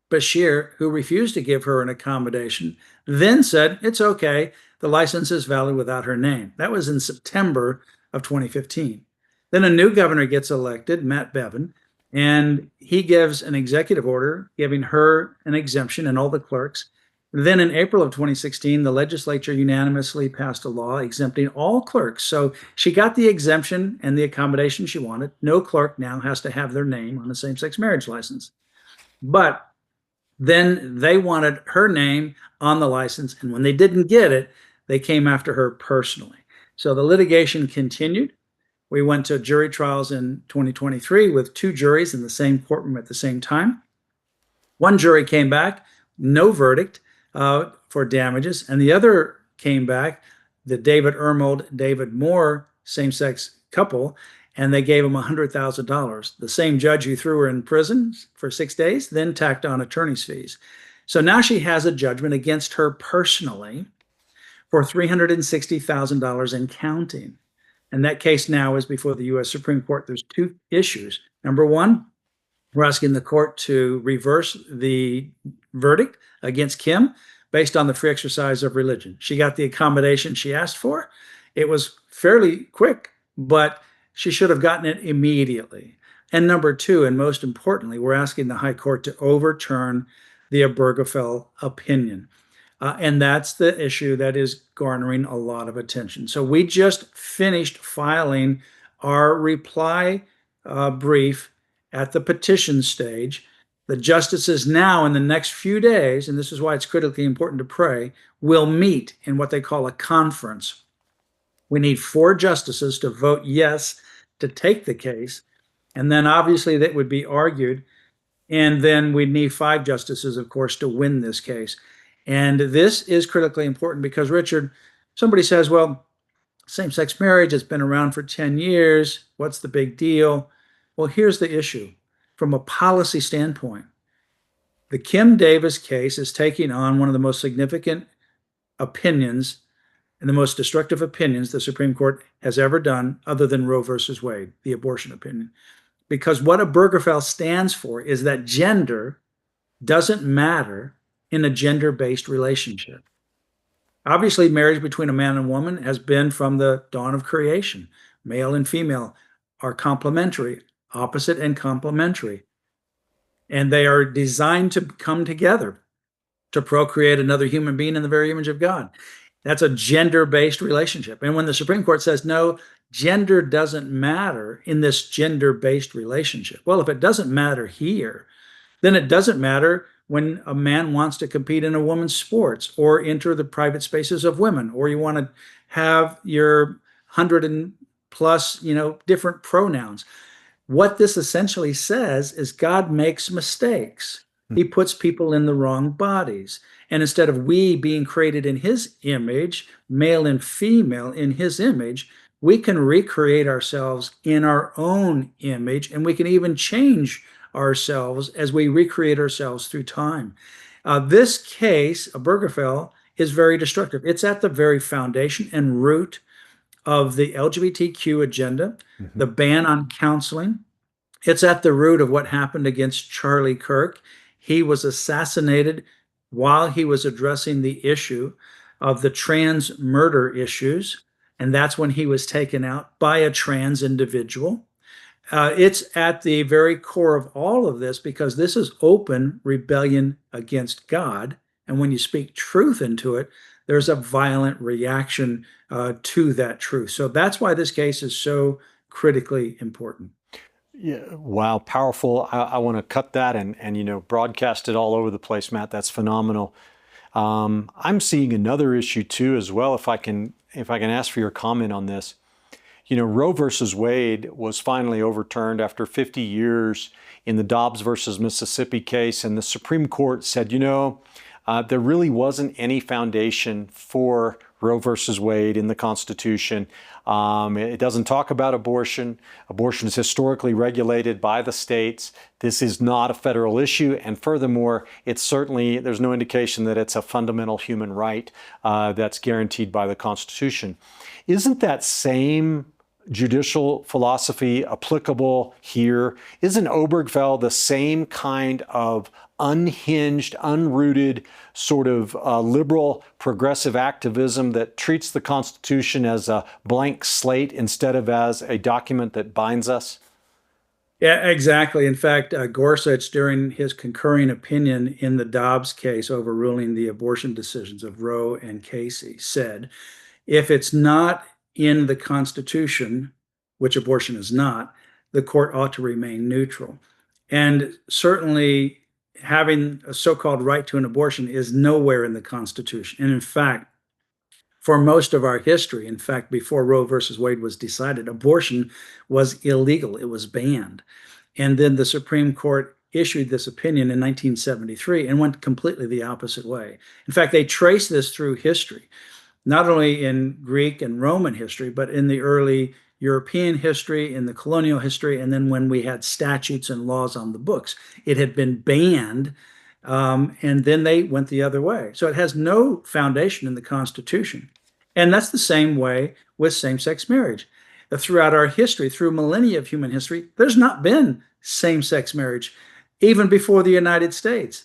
Bashir, who refused to give her an accommodation, then said, it's okay, the license is valid without her name. That was in September of 2015. Then a new governor gets elected, Matt Bevin, and he gives an executive order giving her an exemption and all the clerks. Then in April of 2016, the legislature unanimously passed a law exempting all clerks. So she got the exemption and the accommodation she wanted. No clerk now has to have their name on a same-sex marriage license. But then they wanted her name on the license, and when they didn't get it, they came after her personally. So the litigation continued. We went to jury trials in 2023 with 2 juries in the same courtroom at the same time. One jury came back, no verdict for damages, and the other came back, the David Ermold, David Moore same-sex couple, and they gave him $100,000. The same judge who threw her in prison for 6 days then tacked on attorney's fees. So now she has a judgment against her personally for $360,000 and counting. And that case now is before the U.S. Supreme Court. There's 2 issues. Number one, we're asking the court to reverse the verdict against Kim based on the free exercise of religion. She got the accommodation she asked for. It was fairly quick, but she should have gotten it immediately. And number 2, and most importantly, we're asking the High Court to overturn the Obergefell opinion. And that's the issue that is garnering a lot of attention. So we just finished filing our reply brief at the petition stage. The justices now in the next few days, and this is why it's critically important to pray, will meet in what they call a conference. We need 4 justices to vote yes to take the case. And then obviously that would be argued And then we'd need 5 justices, of course, to win this case. And this is critically important because, Richard, somebody says, well, same-sex marriage has been around for 10 years. What's the big deal? Well, here's the issue. From a policy standpoint, the Kim Davis case is taking on one of the most significant opinions and the most destructive opinions the Supreme Court has ever done, other than Roe versus Wade, the abortion opinion. Because what Obergefell stands for is that gender doesn't matter in a gender-based relationship. Obviously, marriage between a man and woman has been from the dawn of creation. Male and female are complementary, opposite and complementary. And they are designed to come together to procreate another human being in the very image of God. That's a gender-based relationship. And when the Supreme Court says, no, gender doesn't matter in this gender-based relationship. Well, if it doesn't matter here, then it doesn't matter when a man wants to compete in a woman's sports or enter the private spaces of women, or you want to have your 100 and plus, different pronouns. What this essentially says is God makes mistakes. He puts people in the wrong bodies. And instead of we being created in his image, male and female in his image, we can recreate ourselves in our own image, and we can even change ourselves as we recreate ourselves through time. This case, Obergefell, is very destructive. It's at the very foundation and root of the LGBTQ agenda, the ban on counseling. It's at the root of what happened against Charlie Kirk. He was assassinated while he was addressing the issue of the trans murder issues, and that's when he was taken out by a trans individual. It's at the very core of all of this because this is open rebellion against God, and when you speak truth into it, there's a violent reaction to that truth. So that's why this case is so critically important. Yeah, wow, powerful. I want to cut that and broadcast it all over the place, Matt. That's phenomenal. I'm seeing another issue too as well, if I can ask for your comment on this. Roe versus Wade was finally overturned after 50 years in the Dobbs versus Mississippi case, and the Supreme Court said, there really wasn't any foundation for Roe versus Wade in the Constitution. It doesn't talk about abortion. Abortion is historically regulated by the states. This is not a federal issue. And furthermore, there's no indication that it's a fundamental human right that's guaranteed by the Constitution. Isn't that same judicial philosophy applicable here? Isn't Obergefell the same kind of unhinged, unrooted sort of liberal progressive activism that treats the Constitution as a blank slate instead of as a document that binds us? Yeah, exactly. In fact, Gorsuch, during his concurring opinion in the Dobbs case overruling the abortion decisions of Roe and Casey, said, if it's not in the Constitution, which abortion is not, the court ought to remain neutral. And certainly having a so-called right to an abortion is nowhere in the Constitution. And in fact, for most of our history, in fact, before Roe versus Wade was decided, abortion was illegal. It was banned. And then the Supreme Court issued this opinion in 1973 and went completely the opposite way. In fact, they traced this through history, not only in Greek and Roman history, but in the early European history, in the colonial history, and then when we had statutes and laws on the books. It had been banned, and then they went the other way. So it has no foundation in the Constitution. And that's the same way with same-sex marriage. Throughout our history, through millennia of human history, there's not been same-sex marriage, even before the United States,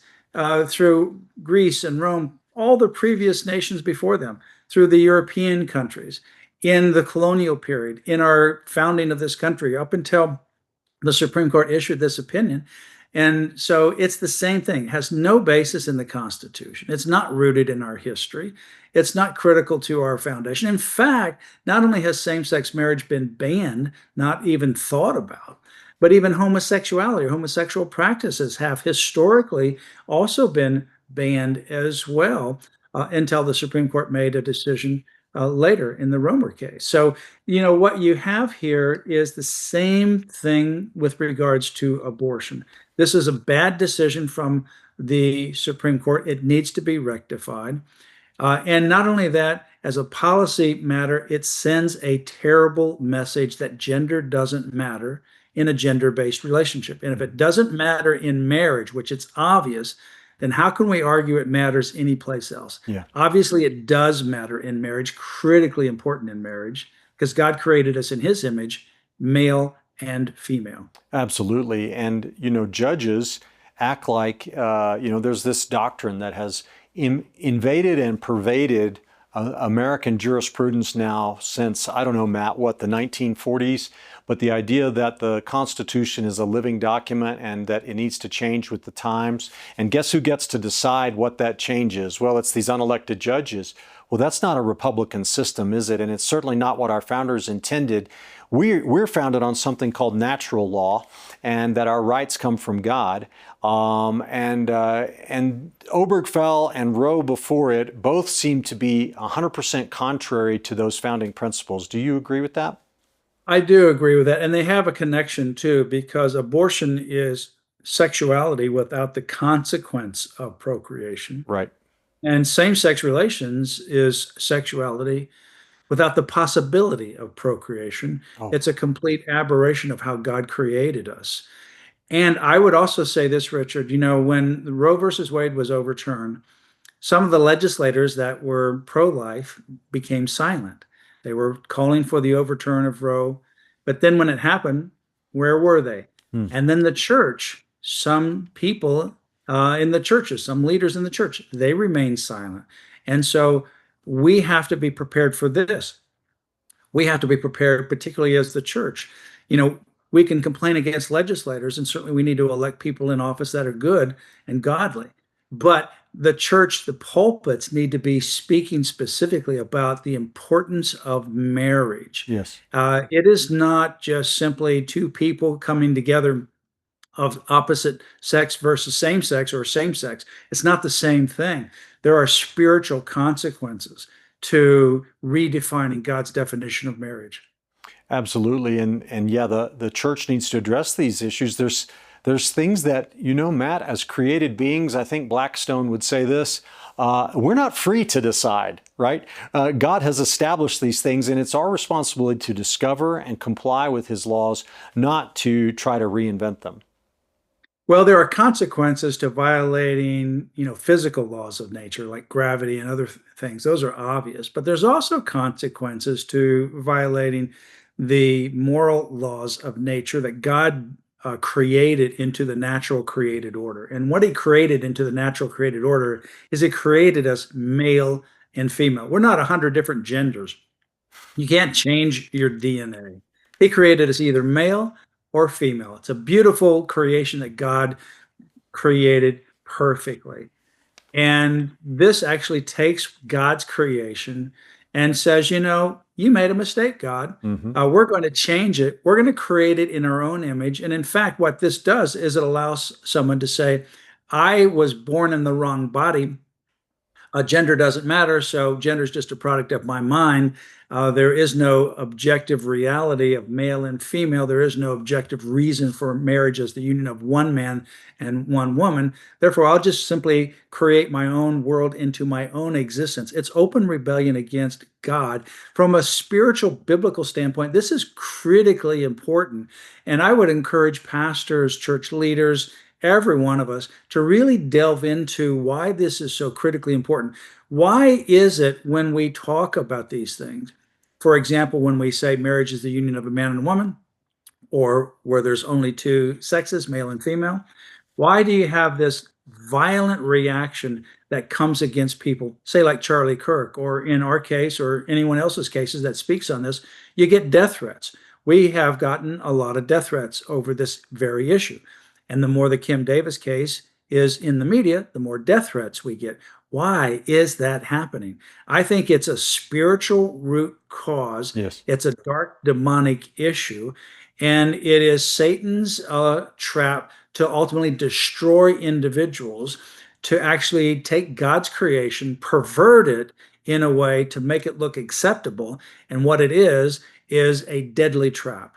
through Greece and Rome, all the previous nations before them, through the European countries, in the colonial period, in our founding of this country, up until the Supreme Court issued this opinion. And so it's the same thing. It has no basis in the Constitution. It's not rooted in our history. It's not critical to our foundation. In fact, not only has same-sex marriage been banned, not even thought about, but even homosexuality or homosexual practices have historically also been banned as well, until the Supreme Court made a decision later in the Romer case. So, what you have here is the same thing with regards to abortion. This is a bad decision from the Supreme Court. It needs to be rectified. And not only that, as a policy matter, it sends a terrible message that gender doesn't matter in a gender-based relationship. And if it doesn't matter in marriage, which it's obvious, then how can we argue it matters anyplace else? Yeah. Obviously, it does matter in marriage, critically important in marriage, because God created us in his image, male and female. Absolutely. And, judges act like, there's this doctrine that has invaded and pervaded American jurisprudence now since, I don't know, Matt, the 1940s, but the idea that the Constitution is a living document and that it needs to change with the times. And guess who gets to decide what that change is? Well, it's these unelected judges. Well, that's not a Republican system, is it? And it's certainly not what our founders intended. We're founded on something called natural law, and that our rights come from God. And Obergefell and Roe before it both seem to be 100% contrary to those founding principles. Do you agree with that? I do agree with that. And they have a connection too, because abortion is sexuality without the consequence of procreation. Right. And same-sex relations is sexuality without the possibility of procreation. Oh. It's a complete aberration of how God created us. And I would also say this, Richard, when Roe versus Wade was overturned, some of the legislators that were pro-life became silent. They were calling for the overturn of Roe. But then when it happened, where were they? And then the church, some people in the churches, some leaders in the church, they remained silent. And so we have to be prepared for this. We have to be prepared, particularly as the church. We can complain against legislators, and certainly we need to elect people in office that are good and godly. But the church, the pulpits need to be speaking specifically about the importance of marriage. Yes. It is not just simply two people coming together of opposite sex versus same sex or same sex. It's not the same thing. There are spiritual consequences to redefining God's definition of marriage. Absolutely. And yeah, the church needs to address these issues. There's things that, Matt, as created beings, I think Blackstone would say this, we're not free to decide, right? God has established these things, and it's our responsibility to discover and comply with his laws, not to try to reinvent them. Well, there are consequences to violating, physical laws of nature, like gravity and other things. Those are obvious. But there's also consequences to violating the moral laws of nature that God created into the natural created order. And what he created into the natural created order is he created us male and female. We're not 100 different genders. You can't change your DNA. He created us either male or female. It's a beautiful creation that God created perfectly. And this actually takes God's creation and says, you made a mistake, God. Mm-hmm. We're going to change it. We're going to create it in our own image. And in fact, what this does is it allows someone to say, I was born in the wrong body. Gender doesn't matter, so gender is just a product of my mind. There is no objective reality of male and female. There is no objective reason for marriage as the union of one man and one woman. Therefore, I'll just simply create my own world into my own existence. It's open rebellion against God. From a spiritual, biblical standpoint, this is critically important. And I would encourage pastors, church leaders, every one of us to really delve into why this is so critically important. Why is it when we talk about these things, for example, when we say marriage is the union of a man and a woman, or where there's only two sexes, male and female, why do you have this violent reaction that comes against people, say like Charlie Kirk, or in our case, or anyone else's cases that speaks on this? You get death threats. We have gotten a lot of death threats over this very issue. And the more the Kim Davis case is in the media, the more death threats we get. Why is that happening? I think it's a spiritual root cause. Yes. It's a dark demonic issue. And it is Satan's trap to ultimately destroy individuals, to actually take God's creation, pervert it in a way to make it look acceptable. And what it is a deadly trap.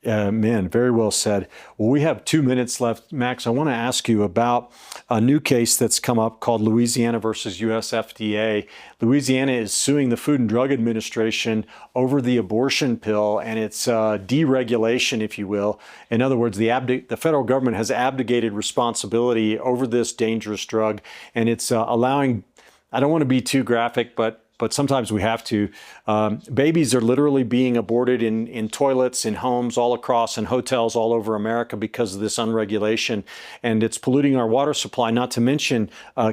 Man, very well said. Well, we have 2 minutes left. Max, I want to ask you about a new case that's come up called Louisiana versus US FDA. Louisiana is suing the Food and Drug Administration over the abortion pill and its deregulation, if you will. In other words, the federal government has abdicated responsibility over this dangerous drug, and it's allowing, I don't want to be too graphic, but sometimes we have to. Babies are literally being aborted in toilets, in homes all across, in hotels all over America because of this unregulation. And it's polluting our water supply, not to mention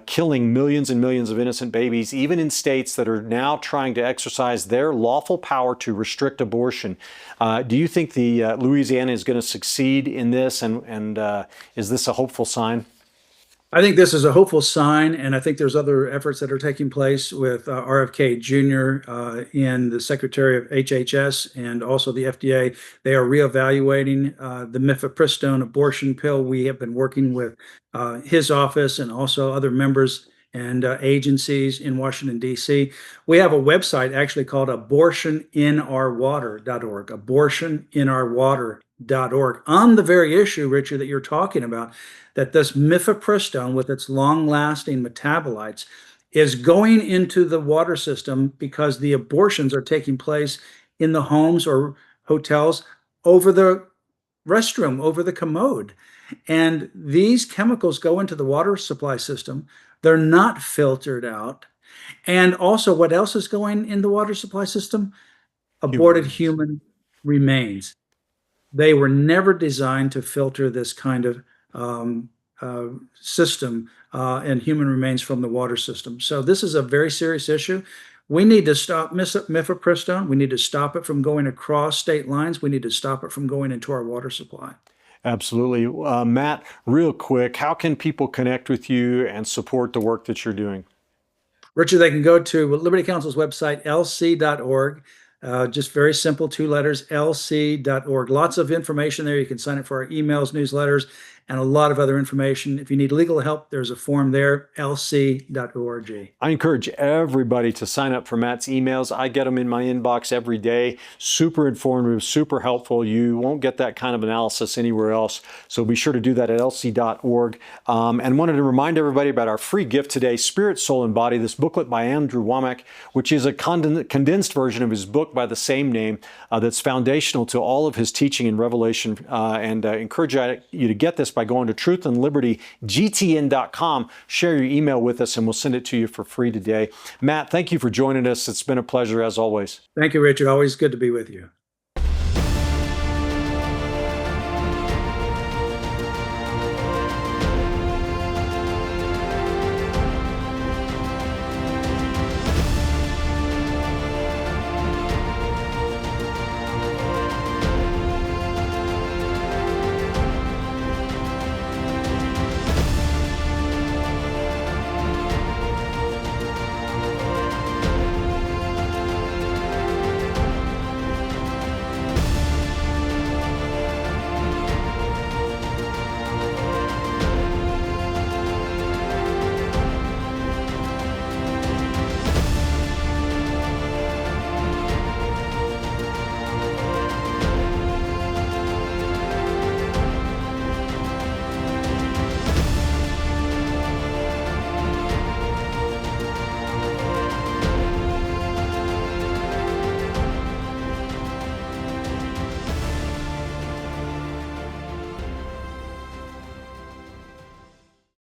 killing millions and millions of innocent babies, even in states that are now trying to exercise their lawful power to restrict abortion. Do you think the Louisiana is going to succeed in this? And is this a hopeful sign? I think this is a hopeful sign, and I think there's other efforts that are taking place with RFK Jr. And the Secretary of HHS and also the FDA. They are reevaluating the mifepristone abortion pill. We have been working with his office and also other members and agencies in Washington, D.C. We have a website actually called abortioninourwater.org, abortioninourwater.org, on the very issue, Richard, that you're talking about, that this mifepristone with its long-lasting metabolites is going into the water system because the abortions are taking place in the homes or hotels over the restroom, over the commode. And these chemicals go into the water supply system. They're not filtered out. And also, what else is going in the water supply system? Aborted human remains. They were never designed to filter this kind of system and human remains from the water system. So this is a very serious issue. We need to stop mifepristone. We need to stop it from going across state lines. We need to stop it from going into our water supply. Absolutely. Matt, real quick, how can people connect with you and support the work that you're doing? Richard, they can go to Liberty Counsel's website, lc.org. Just very simple, 2 letters, lc.org. Lots of information there. You can sign up for our emails, newsletters, and a lot of other information. If you need legal help, there's a form there, lc.org. I encourage everybody to sign up for Matt's emails. I get them in my inbox every day. Super informative, super helpful. You won't get that kind of analysis anywhere else. So be sure to do that at lc.org. And wanted to remind everybody about our free gift today, Spirit, Soul, and Body, this booklet by Andrew Womack, which is a condensed version of his book by the same name that's foundational to all of his teaching in Revelation. And encourage you to get this by going to truthandlibертygtn.com. Share your email with us and we'll send it to you for free today. Matt, thank you for joining us. It's been a pleasure as always. Thank you, Richard. Always good to be with you.